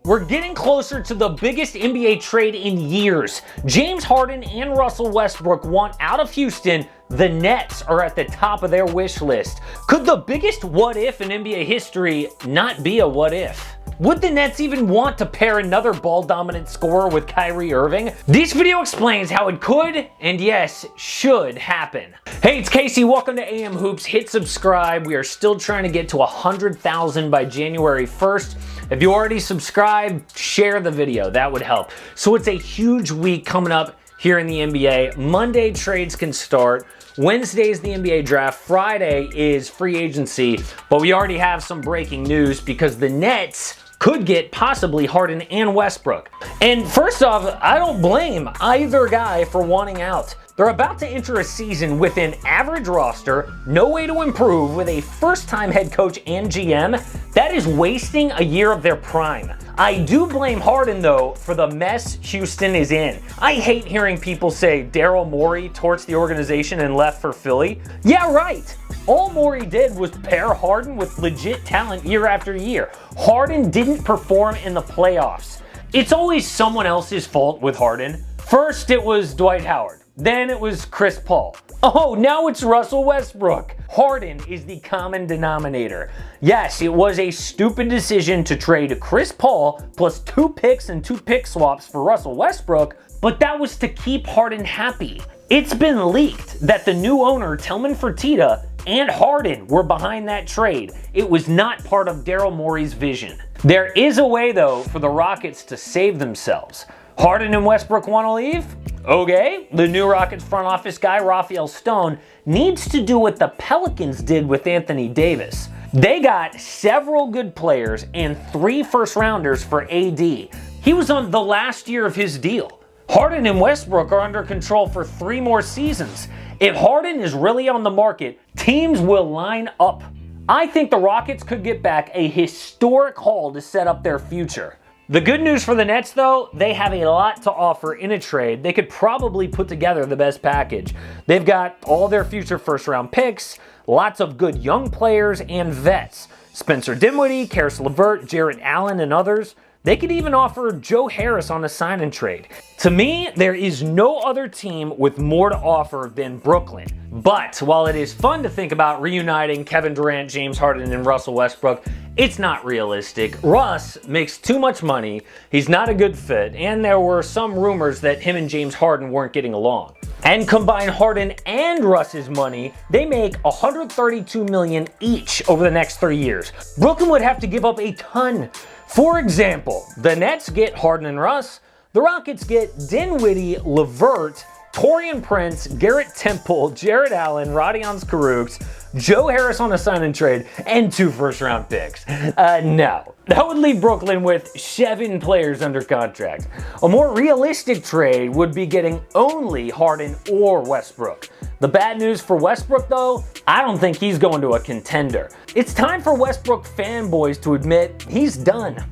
We're getting closer to the biggest NBA trade in years. James Harden and Russell Westbrook want out of Houston. The Nets are at the top of their wish list. Could the biggest what if in NBA history not be a what if? Would the Nets even want to pair another ball-dominant scorer with Kyrie Irving? This video explains how it could, and yes, should happen. Hey, it's Casey. Welcome to AM Hoops. Hit subscribe. We are still trying to get to 100,000 by January 1st. If you already subscribed, share the video. That would help. So it's a huge week coming up here in the NBA. Monday, trades can start. Wednesday is the NBA draft. Friday is free agency. But we already have some breaking news because the Nets could get possibly Harden and Westbrook. And first off, I don't blame either guy for wanting out. They're about to enter a season with an average roster, no way to improve, with a first-time head coach and GM. That is wasting a year of their prime. I do blame Harden, though, for the mess Houston is in. I hate hearing people say Daryl Morey torched the organization and left for Philly. Yeah, right. All Morey did was pair Harden with legit talent year after year. Harden didn't perform in the playoffs. It's always someone else's fault with Harden. First, it was Dwight Howard. Then it was Chris Paul. Oh, now it's Russell Westbrook. Harden is the common denominator. Yes, it was a stupid decision to trade Chris Paul plus 2 picks and 2 pick swaps for Russell Westbrook, but that was to keep Harden happy. It's been leaked that the new owner, Tillman Fertitta, and Harden were behind that trade. It was not part of Daryl Morey's vision. There is a way, though, for the Rockets to save themselves. Harden and Westbrook want to leave? Okay, the new Rockets front office guy, Rafael Stone, needs to do what the Pelicans did with Anthony Davis. They got several good players and 3 first-rounders for AD. He was on the last year of his deal. Harden and Westbrook are under control for 3 more seasons. If Harden is really on the market, teams will line up. I think the Rockets could get back a historic haul to set up their future. The good news for the Nets, though, they have a lot to offer in a trade. They could probably put together the best package. They've got all their future first-round picks, lots of good young players, and vets. Spencer Dinwiddie, Caris LeVert, Jarrett Allen, and others. They could even offer Joe Harris on a sign-and trade. To me, there is no other team with more to offer than Brooklyn. But while it is fun to think about reuniting Kevin Durant, James Harden, and Russell Westbrook, it's not realistic. Russ makes too much money, he's not a good fit, and there were some rumors that him and James Harden weren't getting along. And combine Harden and Russ's money, they make $132 million each over the next 3 years. Brooklyn would have to give up a ton. For example, the Nets get Harden and Russ, the Rockets get Dinwiddie, LeVert, Taurean Prince, Garrett Temple, Jarrett Allen, Rodions Kurucs, Joe Harris on a sign-and trade, and 2 first-round picks. No. That would leave Brooklyn with 7 players under contract. A more realistic trade would be getting only Harden or Westbrook. The bad news for Westbrook, though, I don't think he's going to a contender. It's time for Westbrook fanboys to admit he's done.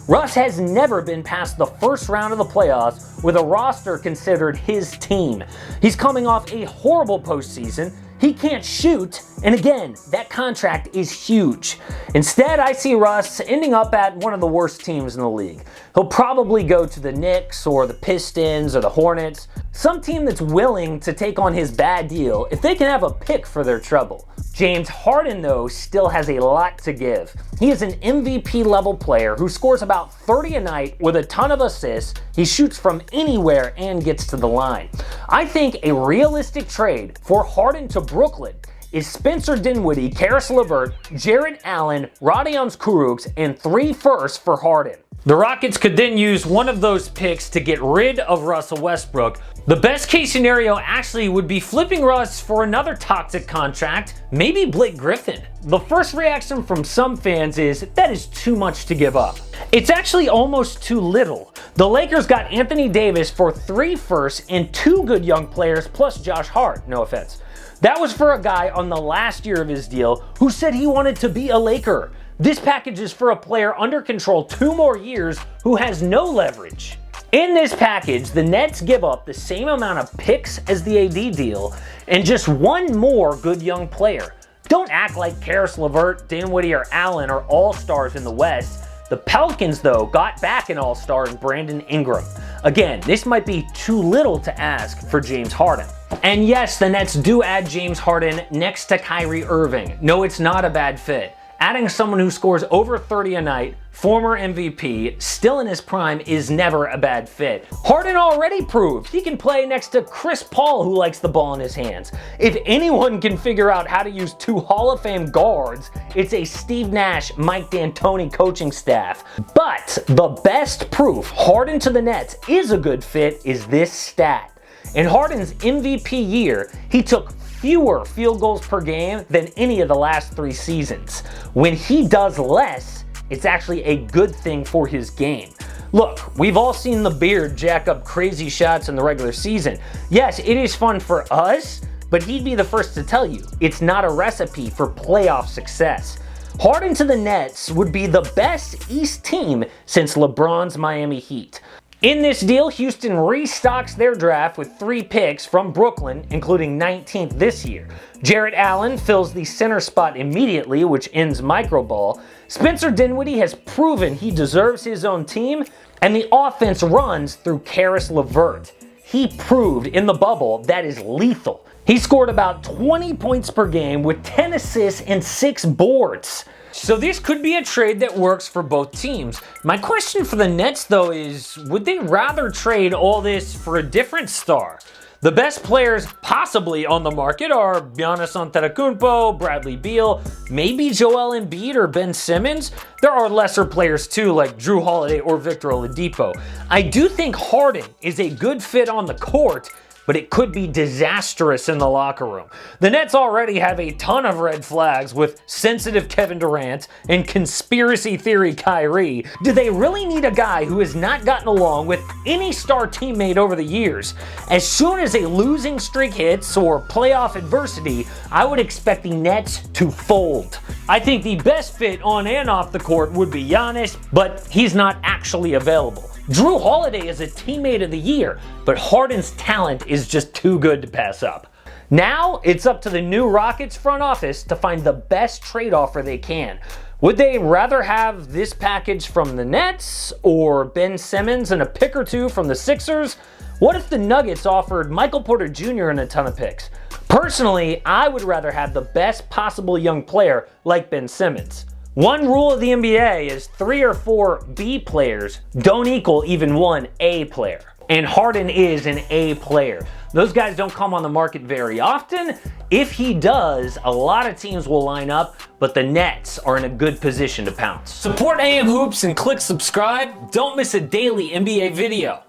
Russ has never been past the first round of the playoffs with a roster considered his team. He's coming off a horrible postseason. He can't shoot, and again, that contract is huge. Instead, I see Russ ending up at one of the worst teams in the league. He'll probably go to the Knicks or the Pistons or the Hornets, some team that's willing to take on his bad deal if they can have a pick for their trouble. James Harden, though, still has a lot to give. He is an MVP level player who scores about 30 a night with a ton of assists. He shoots from anywhere and gets to the line. I think a realistic trade for Harden to Brooklyn is Spencer Dinwiddie, Caris LeVert, Jarrett Allen, Rodions Kurucs, and 3 firsts for Harden. The Rockets could then use one of those picks to get rid of Russell Westbrook. The best case scenario actually would be flipping Russ for another toxic contract, maybe Blake Griffin. The first reaction from some fans is that is too much to give up. It's actually almost too little. The Lakers got Anthony Davis for 3 firsts and 2 good young players plus Josh Hart, no offense. That was for a guy on the last year of his deal who said he wanted to be a Laker. This package is for a player under control 2 more years who has no leverage. In this package, the Nets give up the same amount of picks as the AD deal and just 1 more good young player. Don't act like Caris LeVert, Dinwiddie, or Allen are all-stars in the West. The Pelicans, though, got back an all-star in Brandon Ingram. Again, this might be too little to ask for James Harden. And yes, the Nets do add James Harden next to Kyrie Irving. No, it's not a bad fit. Adding someone who scores over 30 a night, former MVP, still in his prime, is never a bad fit. Harden already proved he can play next to Chris Paul, who likes the ball in his hands. If anyone can figure out how to use two Hall of Fame guards, it's a Steve Nash, Mike D'Antoni coaching staff. But the best proof Harden to the Nets is a good fit is this stat. In Harden's MVP year, he took fewer field goals per game than any of the last 3 seasons. When he does less, it's actually a good thing for his game. Look, we've all seen the Beard jack up crazy shots in the regular season. Yes, it is fun for us, but he'd be the first to tell you, it's not a recipe for playoff success. Harden to the Nets would be the best East team since LeBron's Miami Heat. In this deal, Houston restocks their draft with 3 picks from Brooklyn, including 19th this year. Jarrett Allen fills the center spot immediately, which ends microball. Spencer Dinwiddie has proven he deserves his own team, and the offense runs through Caris LeVert. He proved in the bubble that is lethal. He scored about 20 points per game with 10 assists and 6 boards. So this could be a trade that works for both teams. My question for the Nets, though, is would they rather trade all this for a different star? The best players possibly on the market are Giannis Antetokounmpo, Bradley Beal, maybe Joel Embiid or Ben Simmons. There are lesser players too, like Drew Holiday or Victor Oladipo. I do think Harden is a good fit on the court, but it could be disastrous in the locker room. The Nets already have a ton of red flags with sensitive Kevin Durant and conspiracy theory Kyrie. Do they really need a guy who has not gotten along with any star teammate over the years? As soon as a losing streak hits or playoff adversity, I would expect the Nets to fold. I think the best fit on and off the court would be Giannis, but he's not actually available. Drew Holiday is a teammate of the year, but Harden's talent is just too good to pass up. Now, it's up to the new Rockets front office to find the best trade offer they can. Would they rather have this package from the Nets or Ben Simmons and a pick or 2 from the Sixers? What if the Nuggets offered Michael Porter Jr. and a ton of picks? Personally, I would rather have the best possible young player like Ben Simmons. One rule of the NBA is 3 or 4 B players don't equal even 1 A player. And Harden is an A player. Those guys don't come on the market very often. If he does, a lot of teams will line up, but the Nets are in a good position to pounce. Support AM Hoops and click subscribe. Don't miss a daily NBA video.